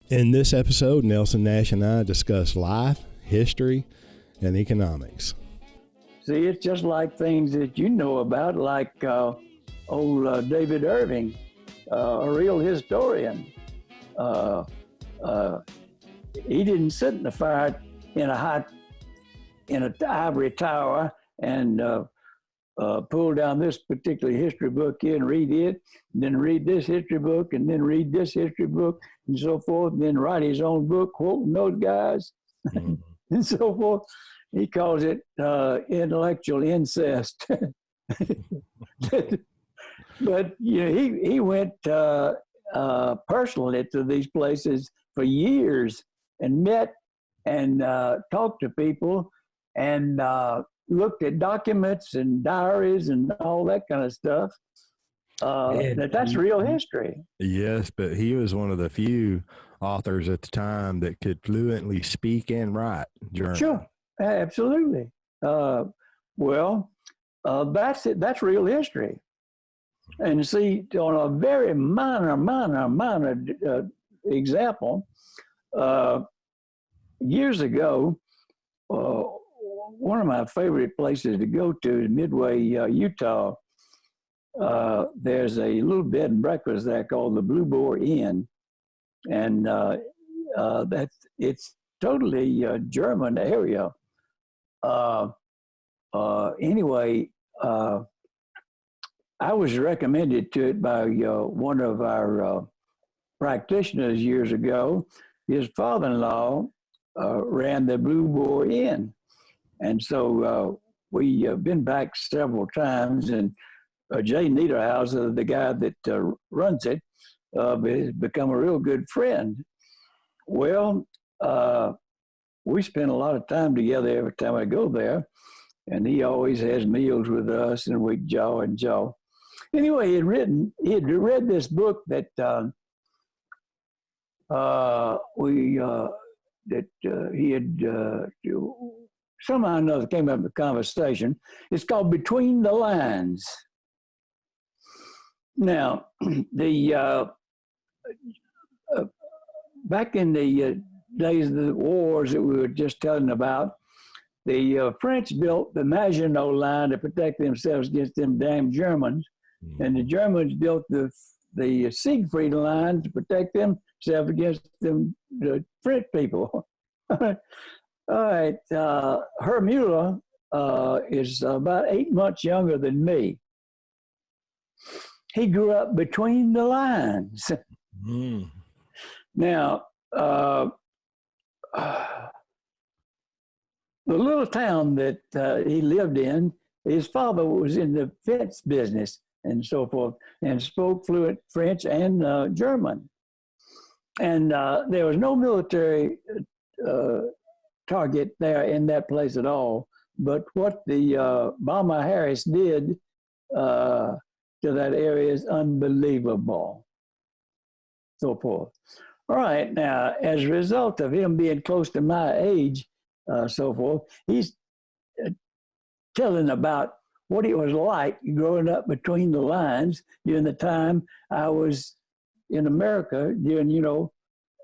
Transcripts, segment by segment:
In this episode, Nelson Nash and I discuss life, history, and economics. See, it's just like things that you know about, like old David Irving, a real historian. He didn't sit in the fire in an ivory tower and pull down this particular history book here and read it, and then read this history book, and then read this history book, and so forth, and then write his own book quoting those guys, and so forth. He calls it intellectual incest. But you know, he went personally to these places for years and met and talked to people and looked at documents and diaries and all that kind of stuff. That's real history. Yes, but he was one of the few authors at the time that could fluently speak and write German. Sure, absolutely. That's it. That's real history. And see, on a very minor example, years ago, one of my favorite places to go to is Midway, Utah. There's a little bed and breakfast there called the Blue Boar Inn, and it's totally a German area. Anyway, I was recommended to it by one of our practitioners years ago. His father-in-law ran the Blue Boar Inn. And so we've been back several times, and Jay Niederhauser, the guy that runs it, has become a real good friend. Well, we spend a lot of time together every time I go there, and he always has meals with us, and we jaw and jaw. Anyway, he had read this book that he had somehow or another came up in the conversation. It's called Between the Lines. Now, back in the days of the wars that we were just telling about, the French built the Maginot Line to protect themselves against them damn Germans, and the Germans built the Siegfried Line to protect themselves against the French people. All right, Herr Mueller is about 8 months younger than me. He grew up between the lines. Now, the little town that he lived in, his father was in the fence business and so forth, and spoke fluent French and German. And there was no military target there in that place at all. But what the Bomber Harris did to that area is unbelievable. So forth. All right, now, as a result of him being close to my age, so forth, he's telling about what it was like growing up between the lines during the time I was in America, during, you know,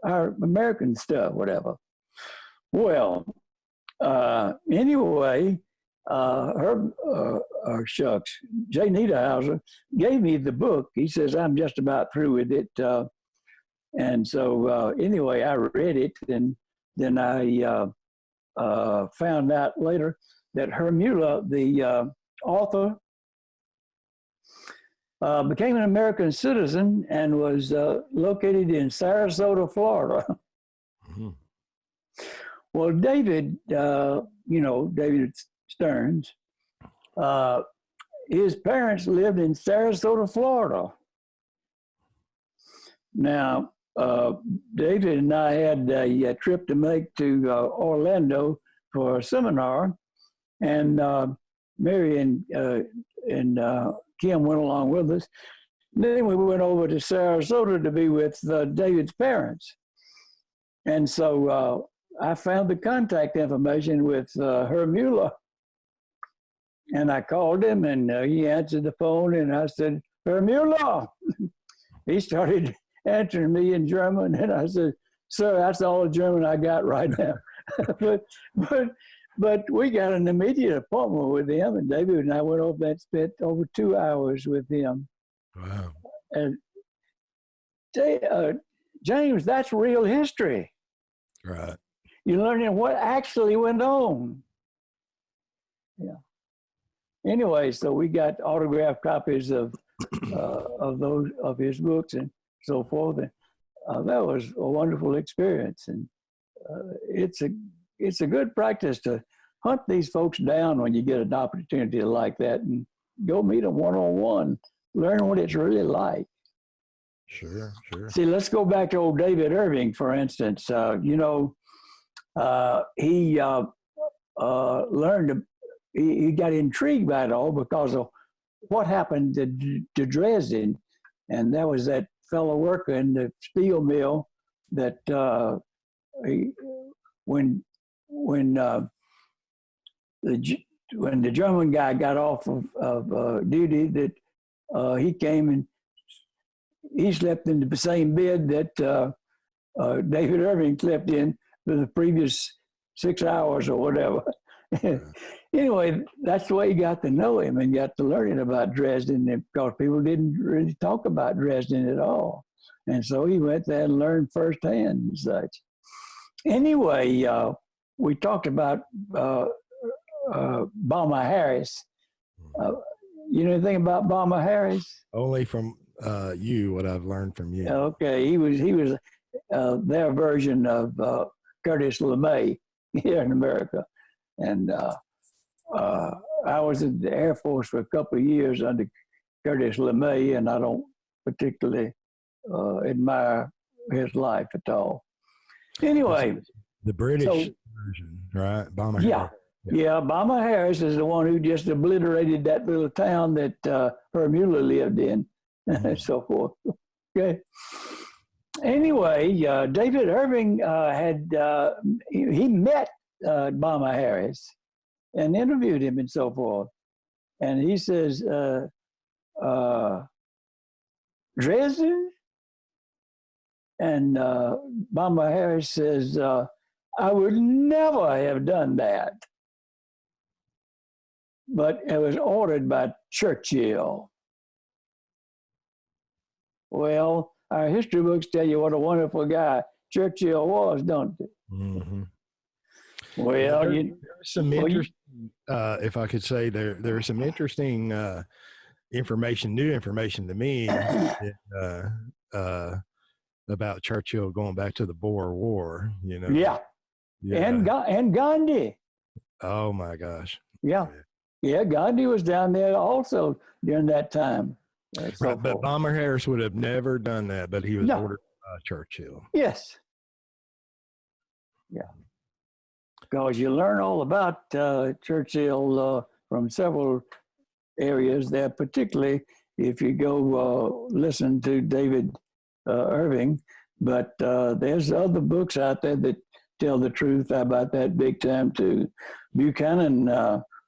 our American stuff, whatever. Well, anyway, Jay Niederhauser gave me the book. He says, I'm just about through with it. And so anyway, I read it, and then I found out later that Herr Mueller, the author, became an American citizen and was located in Sarasota, Florida. Mm-hmm. Well, David, David Stearns, his parents lived in Sarasota, Florida. Now, David and I had a trip to make to Orlando for a seminar, and Mary and Kim went along with us. Then we went over to Sarasota to be with David's parents. And so I found the contact information with Herr Mueller. And I called him, and he answered the phone, and I said, Herr Mueller. He started answering me in German, and I said, sir, that's all the German I got right now. but we got an immediate appointment with him, and David and I went over that, spent over 2 hours with him. Wow. And James, that's real history. Right. You're learning what actually went on. Yeah. Anyway, so we got autographed copies of his books and so forth, and that was a wonderful experience. And it's a good practice to hunt these folks down when you get an opportunity like that, and go meet them one-on-one, learn what it's really like. Sure. See, let's go back to old David Irving, for instance. He learned. He got intrigued by it all because of what happened to Dresden, and that was that fellow worker in the steel mill that when the German guy got off of duty, that he came and he slept in the same bed that David Irving slept in for the previous 6 hours or whatever. Anyway, that's the way he got to know him and got to learning about Dresden, because people didn't really talk about Dresden at all. And so he went there and learned firsthand and such. Anyway, we talked about Bomber Harris. You know anything about Bomber Harris? Only from what I've learned from you. Okay, he was their version of Curtis LeMay here in America. And I was in the Air Force for a couple of years under Curtis LeMay, and I don't particularly admire his life at all. Anyway. The British version, right? Bomber Harris. Yeah, Bomber Harris is the one who just obliterated that little town that Herb Mueller lived in, and so forth. Okay. Anyway, David Irving he met Bomber Harris and interviewed him and so forth. And he says, Dresden? And Bomber Harris says, I would never have done that. But it was ordered by Churchill. Well, our history books tell you what a wonderful guy Churchill was, don't they? Mm-hmm. Well, there's some interesting, if I could say, there's some interesting new information to me about Churchill going back to the Boer War. Yeah. And Gandhi. Oh my gosh. Yeah, Gandhi was down there also during that time. Right, but Bomber Harris would have never done that, but he was ordered by Churchill. Yes. Yeah. Because you learn all about Churchill from several areas there, particularly if you go listen to David Irving. But there's other books out there that tell the truth about that big time too. Buchanan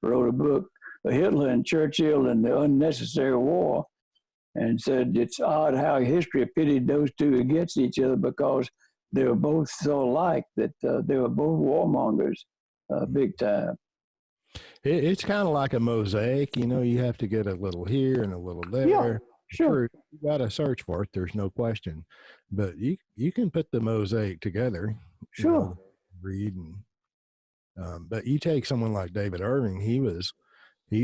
wrote a book, Hitler and Churchill and the Unnecessary War, and said it's odd how history pitted those two against each other, because they were both so alike that they were both warmongers big time. It's kind of like a mosaic, you have to get a little here and a little there. Yeah, sure. You got to search for it, there's no question. But you can put the mosaic together. Sure. Read but you take someone like David Irving, he's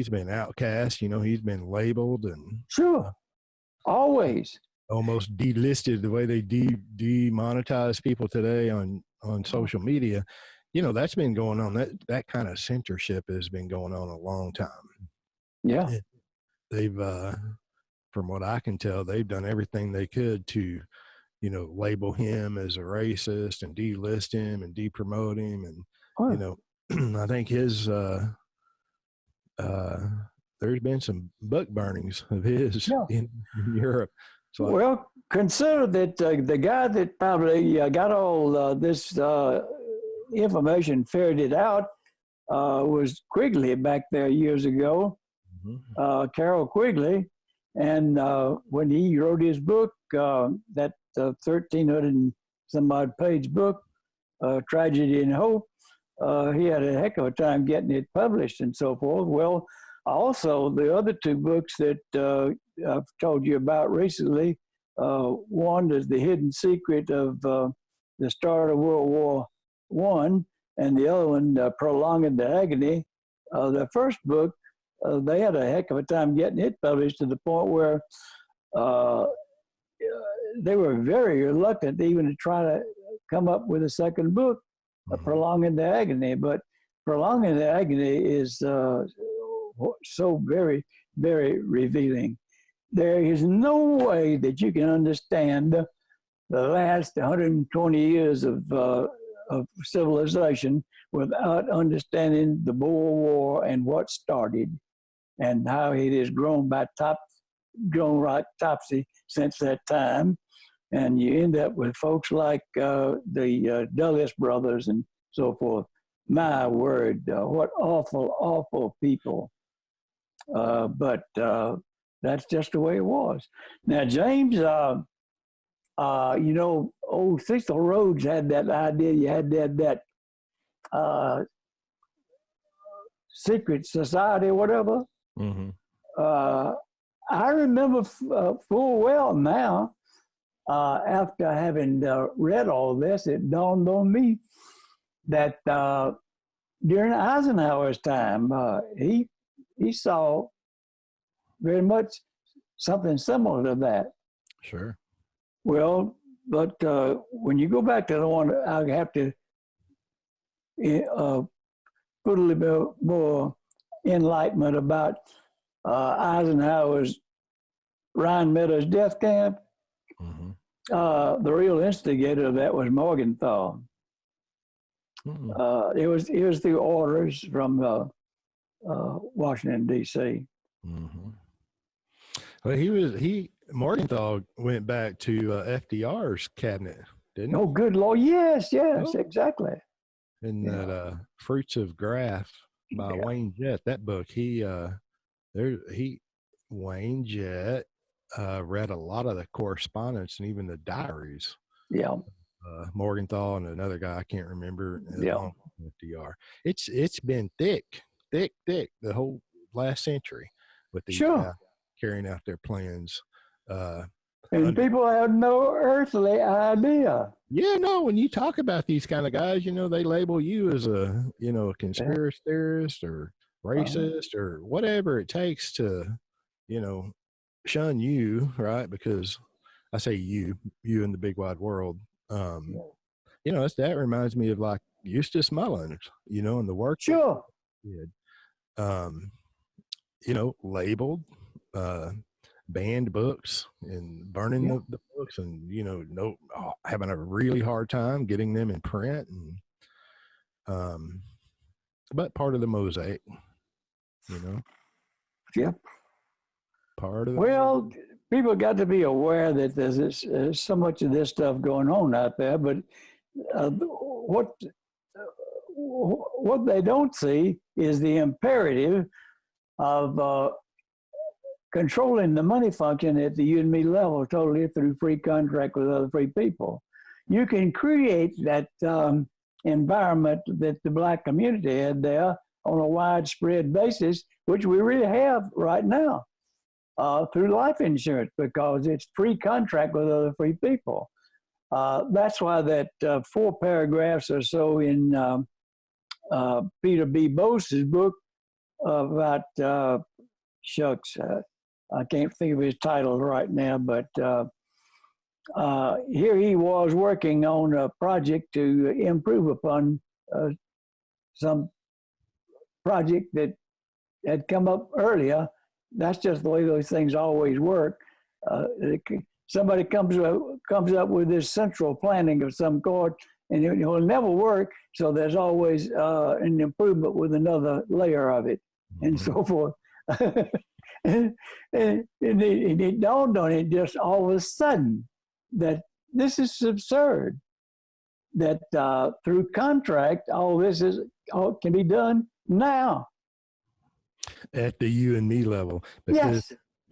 been outcast, he's been labeled and sure. Always. Almost delisted, the way they demonetize people today on social media. That's been going on. That kind of censorship has been going on a long time. Yeah. They've, from what I can tell, they've done everything they could to, label him as a racist and delist him and depromote him. And, I think his, there's been some book burnings of his in Europe. So well, consider that the guy that probably got all this information ferreted out was Quigley back there years ago, Carroll Quigley. And when he wrote his book, that some odd page book, Tragedy and Hope. He had a heck of a time getting it published and so forth. Well, also the other two books that I've told you about recently, one is The Hidden Secret of the Start of World War I, and the other one, Prolonging the Agony. The first book, they had a heck of a time getting it published to the point where they were very reluctant even to try to come up with a second book, Prolonging the Agony. But Prolonging the Agony is so very, very revealing. There is no way that you can understand the last 120 years of civilization without understanding the Boer War and what started and how it has grown right topsy since that time. And you end up with folks like the Dulles brothers and so forth. My word, what awful, awful people. But that's just the way it was. Now, James, old Cecil Rhodes had that idea. You had that secret society or whatever. Mm-hmm. I remember full well now, after having read all this, it dawned on me that during Eisenhower's time, he saw very much something similar to that. Sure. Well, but when you go back to the one, I have to put a little bit more enlightenment about Eisenhower's Rhine Meadows death camp. Mm-hmm. The real instigator of that was Morgenthau. Mm-hmm. It was through orders from Washington, D.C. Mm-hmm. Well, Morgenthau went back to FDR's cabinet, didn't he? Oh, good Lord. Yes, exactly. And that Fruits of Graft by Wayne Jett, that book, Wayne Jett read a lot of the correspondence and even the diaries. Yeah. Morgenthau and another guy I can't remember. FDR. It's been thick the whole last century with these guys carrying out their plans. And people have no earthly idea. Yeah, no, when you talk about these kind of guys, they label you as a conspiracy theorist or racist or whatever it takes to, shun you, right? Because I say you in the big wide world. That reminds me of like Eustace Mullins, and the work. Sure. He did. Labeled, banned books and burning the books and, having a really hard time getting them in print. And, but part of the mosaic, Yep. Part of people got to be aware that there's so much of this stuff going on out there, but what they don't see is the imperative of controlling the money function at the you and me level totally through free contract with other free people. You can create that environment that the Black community had there on a widespread basis, which we really have right now through life insurance, because it's free contract with other free people. That's why that 4 paragraphs or so in Peter B. Bose's book about, I can't think of his title right now, but here he was working on a project to improve upon some project that had come up earlier. That's just the way those things always work. Somebody comes up with this central planning of some sort, and it will never work. So there's always an improvement with another layer of it, and so forth. and it dawned on it just all of a sudden that this is absurd. That through contract, all this can be done now. At the you and me level. Because,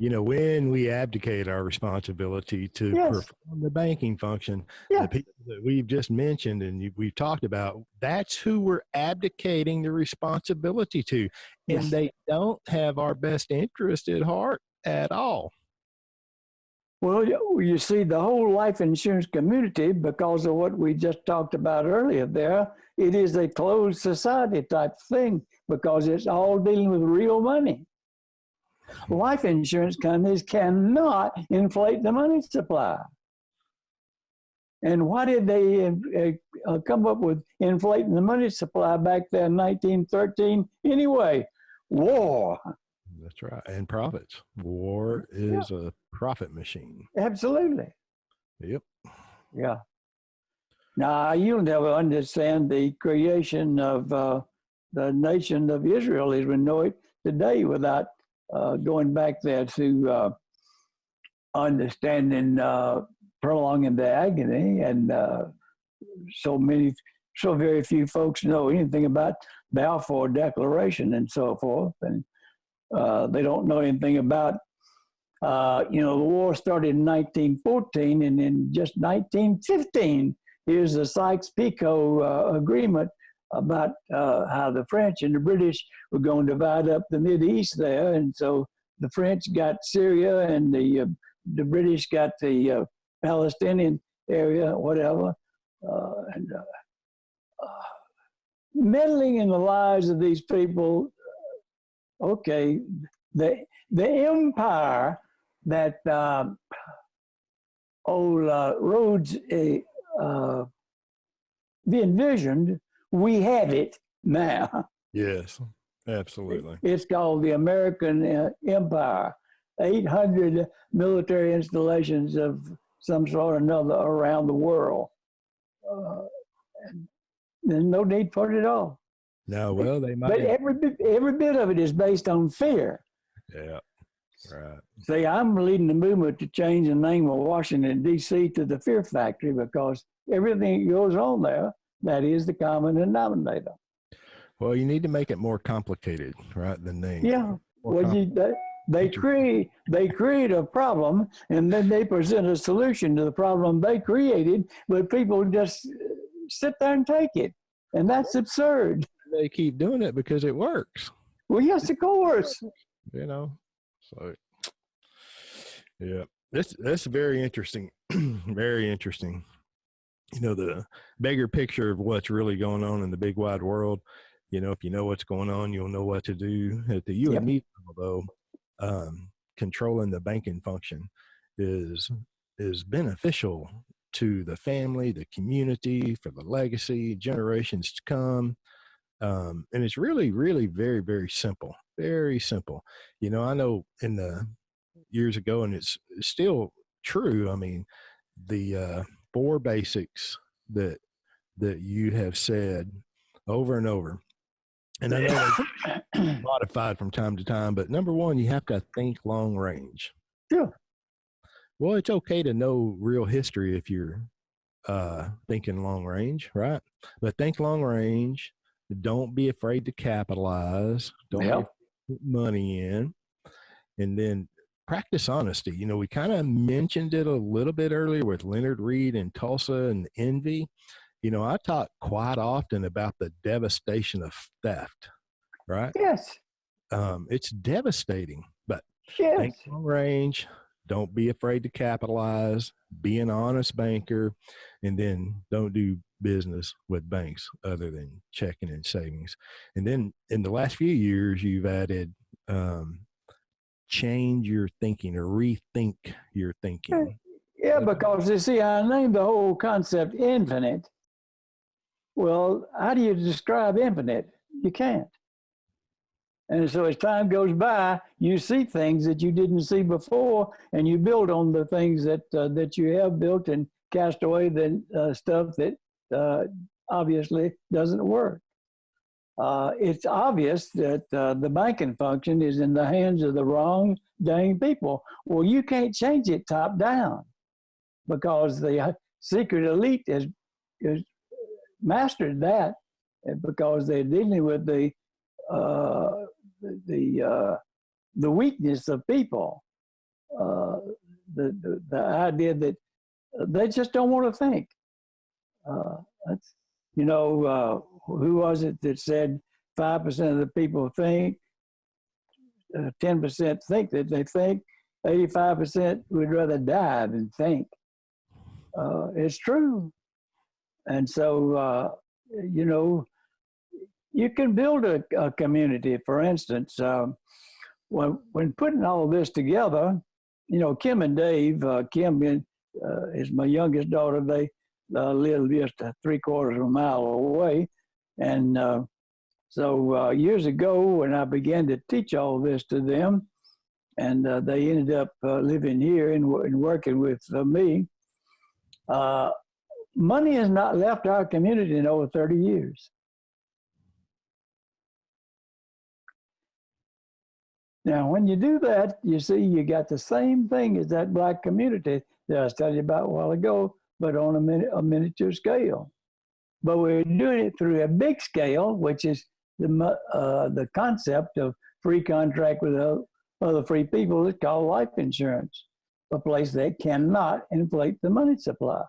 when we abdicate our responsibility to Yes. perform the banking function, Yeah. the people that we've just mentioned and we've talked about, that's who we're abdicating the responsibility to. And Yes. they don't have our best interest at heart at all. Well, you see, the whole life insurance community, because of what we just talked about earlier there, it is a closed society type thing because it's all dealing with real money. Life insurance companies cannot inflate the money supply. And why did they come up with inflating the money supply back there in 1913 anyway? War. That's right. And profits. War is a profit machine. Absolutely. Yep. Yeah. Now, you'll never understand the creation of the nation of Israel as we know it today without going back there to understanding prolonging the agony. And so very few folks know anything about Balfour Declaration and so forth. And they don't know anything about, the war started in 1914, and in just 1915, here's the Sykes-Picot Agreement about how the French and the British were going to divide up the Mideast there. And so the French got Syria and the British got the Palestinian area, whatever. Meddling in the lives of these people, okay, the empire that Rhodes envisioned, we have it now. Yes, absolutely. It's called the American Empire. 800 military installations of some sort or another around the world. And there's no need for it at all. No, well, they might. But every bit of it is based on fear. Yeah, right. See, I'm leading the movement to change the name of Washington, D.C. to the Fear Factory because everything that goes on there, that is the common denominator. Well, you need to make it more complicated, right, than names. Yeah. Well, they create a problem, and then they present a solution to the problem they created, but people just sit there and take it. And that's absurd. They keep doing it because it works. Well, yes, of course. So yeah, that's very interesting. Very interesting. The bigger picture of what's really going on in the big wide world. If you know what's going on, you'll know what to do. At the you and me level, though, controlling the banking function is beneficial to the family, the community, for the legacy, generations to come. And it's really, really very, very simple. Very simple. I know in the years ago, and it's still true. I mean, the 4 basics that you have said over and over. And I know it's modified from time to time, but number 1, you have to think long range. Yeah. Well, it's okay to know real history if you're thinking long range, right? But think long range. Don't be afraid to capitalize. Don't put money in. And then practice honesty. We kind of mentioned it a little bit earlier with Leonard Reed and Tulsa and envy. I talk quite often about the devastation of theft, right? Yes. It's devastating, but think long range. Don't be afraid to capitalize, be an honest banker, and then don't do business with banks other than checking and savings. And then in the last few years, you've added change your thinking or rethink your thinking. Yeah, because you see, I named the whole concept infinite. Well, how do you describe infinite? You can't. And so as time goes by, you see things that you didn't see before, and you build on the things that you have built and cast away the stuff that obviously doesn't work. It's obvious that the banking function is in the hands of the wrong dang people. Well, you can't change it top down because the secret elite has mastered that because they're dealing with the weakness of people. uh, the idea that they just don't want to think. That's, who was it that said 5% of the people think, 10% think that they think, 85% would rather die than think. It's true. And so, you can build a community. For instance, when putting all this together, Kim and Dave, Kim is my youngest daughter. They live just 3/4 of a mile away. And so years ago, when I began to teach all this to them, and they ended up living here and working with me, money has not left our community in over 30 years. Now, when you do that, you see you got the same thing as that black community that I was telling you about a while ago, but on a miniature scale. But we're doing it through a big scale, which is the concept of free contract with other free people. It's called life insurance, a place that cannot inflate the money supply.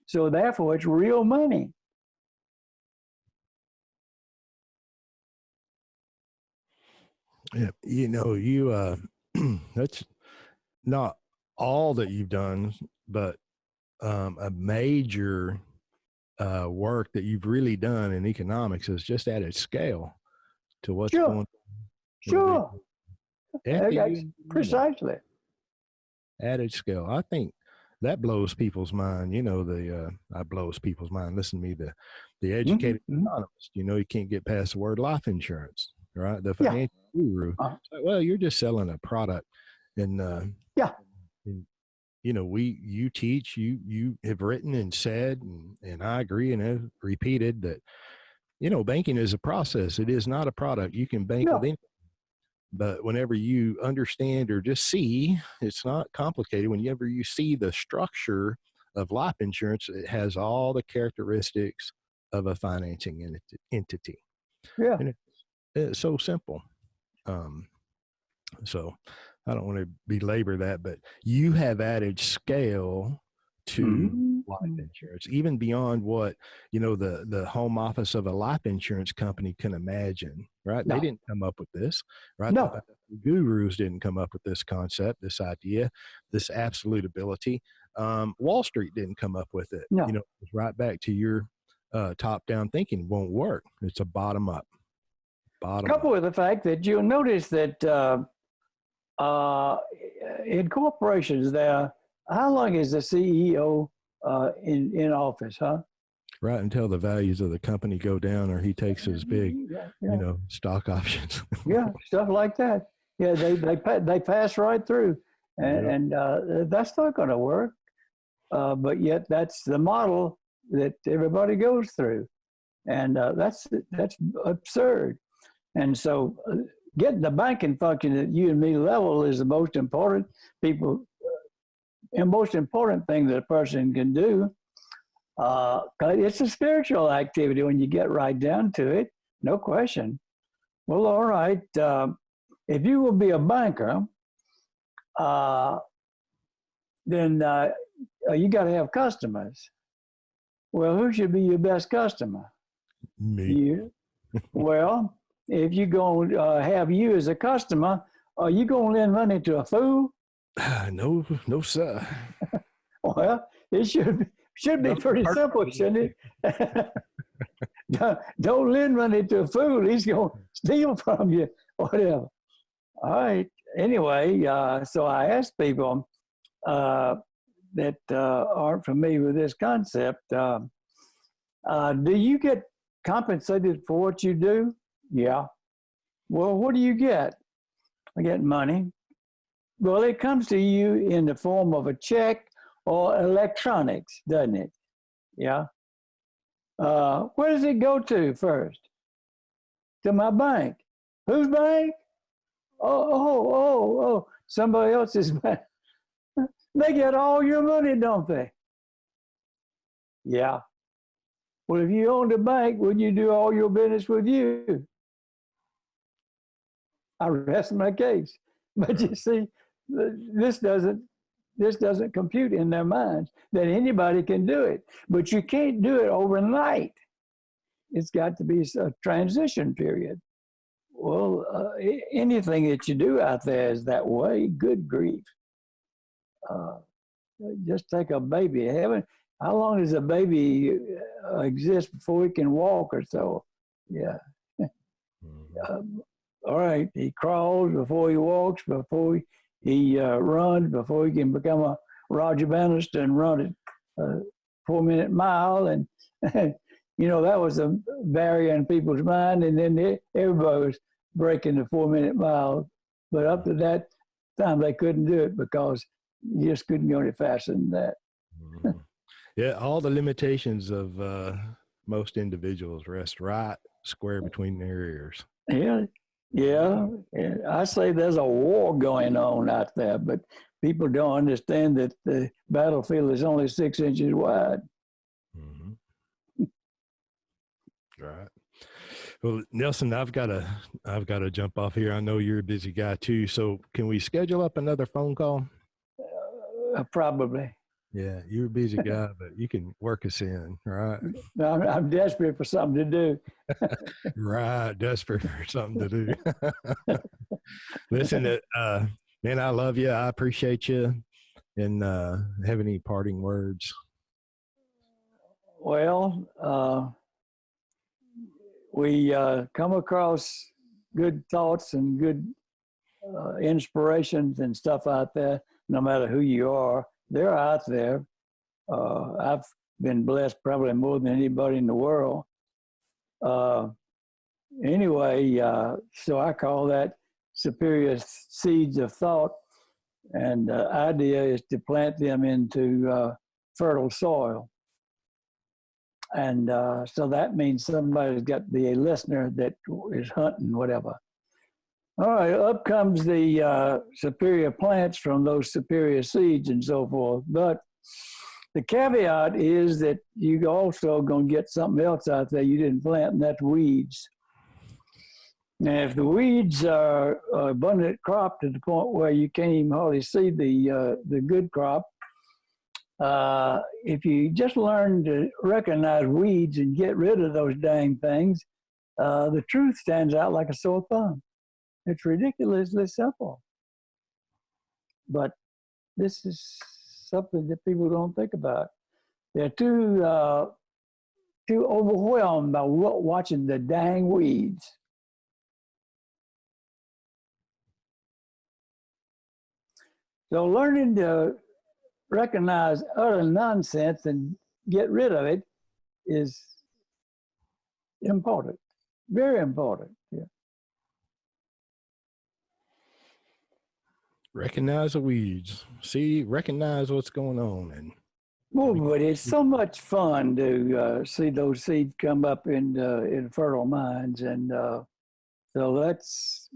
So therefore, it's real money. Yeah, that's not all that you've done, but a major work that you've really done in economics is just added scale to what's going on. Sure. Precisely. Added scale. I think that blows people's mind. That blows people's mind. Listen to me, the educated economist, you can't get past the word life insurance, right? The financial guru. It's like, well, you're just selling a product. And, you teach, you have written and said, and I agree and have repeated that, banking is a process. It is not a product. You can bank with anything. But whenever you understand or just see, it's not complicated. Whenever you see the structure of life insurance, it has all the characteristics of a financing entity. Yeah. And it's so simple. So I don't want to belabor that, but you have added scale to life insurance, even beyond what, the home office of a life insurance company can imagine, right? No. They didn't come up with this, right? No. The gurus didn't come up with this concept, this idea, this absolute ability. Wall Street didn't come up with it. No. It's right back to your top-down thinking won't work. It's a bottom-up. Coupled with the fact that you'll notice that in corporations there, how long is the CEO in office, huh? Right, until the values of the company go down or he takes his big, stock options. Yeah, stuff like that. Yeah, they pass right through, and that's not going to work. But yet that's the model that everybody goes through, and that's absurd. And so, getting the banking function at you and me level is the most important most important thing that a person can do. It's a spiritual activity when you get right down to it, no question. Well, all right. If you will be a banker, then you got to have customers. Well, who should be your best customer? Me. You. Well, if you're going to have you as a customer, are you going to lend money to a fool? No, sir. Well, it should be pretty simple, shouldn't it? Don't lend money to a fool. He's going to steal from you, whatever. All right. Anyway, so I asked people that aren't familiar with this concept, do you get compensated for what you do? Yeah. Well, what do you get? I get money. Well, it comes to you in the form of a check or electronics, doesn't it? Yeah. Where does it go to first? To my bank. Whose bank? Oh, somebody else's bank. They get all your money, don't they? Yeah. Well, if you owned a bank, wouldn't you do all your business with you? I rest my case. But you see, this doesn't compute in their minds that anybody can do it. But you can't do it overnight. It's got to be a transition period. Well, anything that you do out there is that way. Good grief. Just take a baby. How long does a baby exist before he can walk or so? Yeah. All right. He crawls before he walks, before he runs, before he can become a Roger Bannister and run a 4-minute mile. And, you know, that was a barrier in people's mind. And then everybody was breaking the 4-minute mile. But up to that time, they couldn't do it because you just couldn't go any faster than that. Yeah, all the limitations of most individuals rest right square between their ears. Yeah. I say there's a war going on out there, but people don't understand that the battlefield is only 6 inches wide. Right. Well, Nelson, I've got to jump off here. I know you're a busy guy too. So can we schedule up another phone call? Probably. Yeah, you're a busy guy, but you can work us in, right? I'm desperate for something to do. Right, desperate for something to do. Listen, man, I love you. I appreciate you. And have any parting words? Well, we come across good thoughts and good inspirations and stuff out there, no matter who you are. They're out there. I've been blessed probably more than anybody in the world. Anyway, so I call that superior seeds of thought. And the idea is to plant them into fertile soil. And so that means somebody's got to be a listener that is hunting, whatever. All right, up comes the superior plants from those superior seeds and so forth. But the caveat is that you also going to get something else out there you didn't plant, and that's weeds. Now, if the weeds are abundant crop to the point where you can't even hardly see the good crop, if you just learn to recognize weeds and get rid of those dang things, the truth stands out like a sore thumb. It's ridiculously simple. But this is something that people don't think about. They're too overwhelmed by watching the dang weeds. So learning to recognize utter nonsense and get rid of it is important, very important. Yeah. Recognize the weeds. Recognize what's going on. And but it's so much fun to see those seeds come up in fertile minds. And so that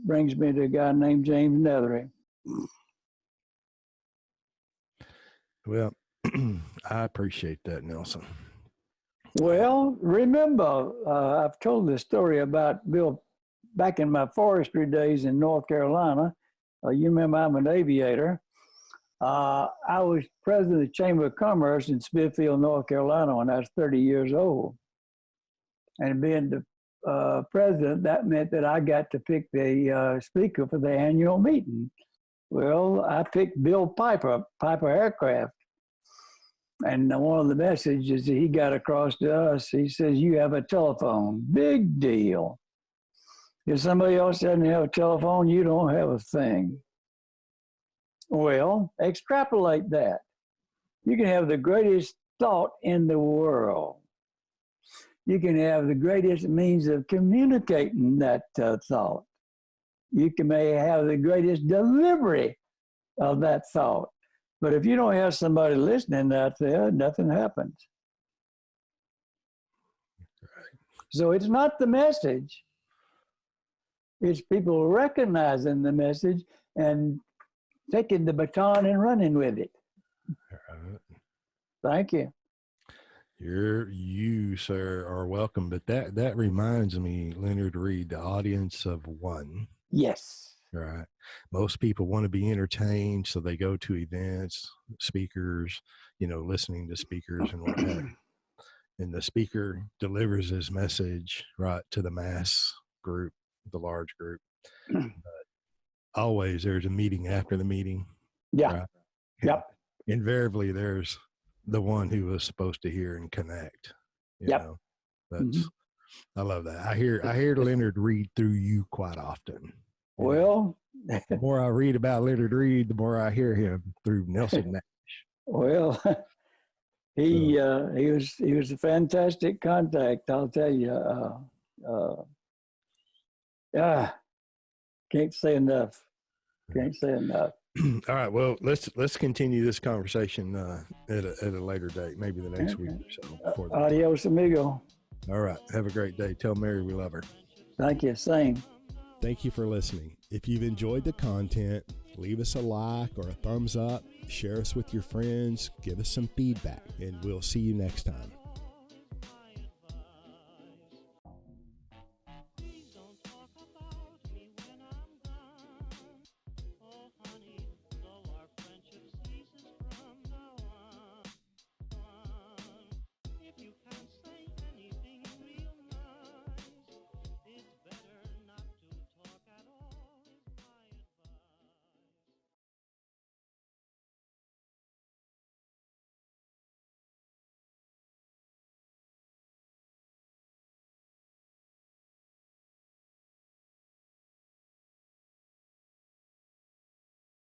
brings me to a guy named James Neathery. Well, I appreciate that, Nelson. Well, remember, I've told this story about Bill back in my forestry days in North Carolina. You remember I'm an aviator. I was president of the Chamber of Commerce in Smithfield, North Carolina when I was 30 years old. And being the president, that meant that I got to pick the speaker for the annual meeting. Well, I picked Bill Piper Aircraft. And one of the messages that he got across to us, he says, "You have a telephone." Big deal. If somebody else doesn't have a telephone, you don't have a thing. Well, extrapolate that. You can have the greatest thought in the world. You can have the greatest means of communicating that thought. You may have the greatest delivery of that thought. But if you don't have somebody listening out there, nothing happens. Right. So it's not the message. It's people recognizing the message and taking the baton and running with it. Right. Thank you. You, sir, are welcome. But that reminds me, Leonard Reed, the audience of one. Yes. Right. Most people want to be entertained, so they go to events, speakers, listening to speakers and what have you. And the speaker delivers his message right to the mass group, the large group. But always there's a meeting after the meeting. Yeah. Right? Yep. Invariably there's the one who was supposed to hear and connect. That's I love that. I hear Leonard read through you quite often. Well, the more I read about Leonard Reed, the more I hear him through Nelson Nash. Well, he was a fantastic contact, I'll tell you. Can't say enough. Can't say enough. All right. Well, let's continue this conversation at a later date, maybe the next week or so. Adios, amigo. All right. Have a great day. Tell Mary we love her. Thank you. Same. Thank you for listening. If you've enjoyed the content, leave us a like or a thumbs up, share us with your friends, give us some feedback, and we'll see you next time.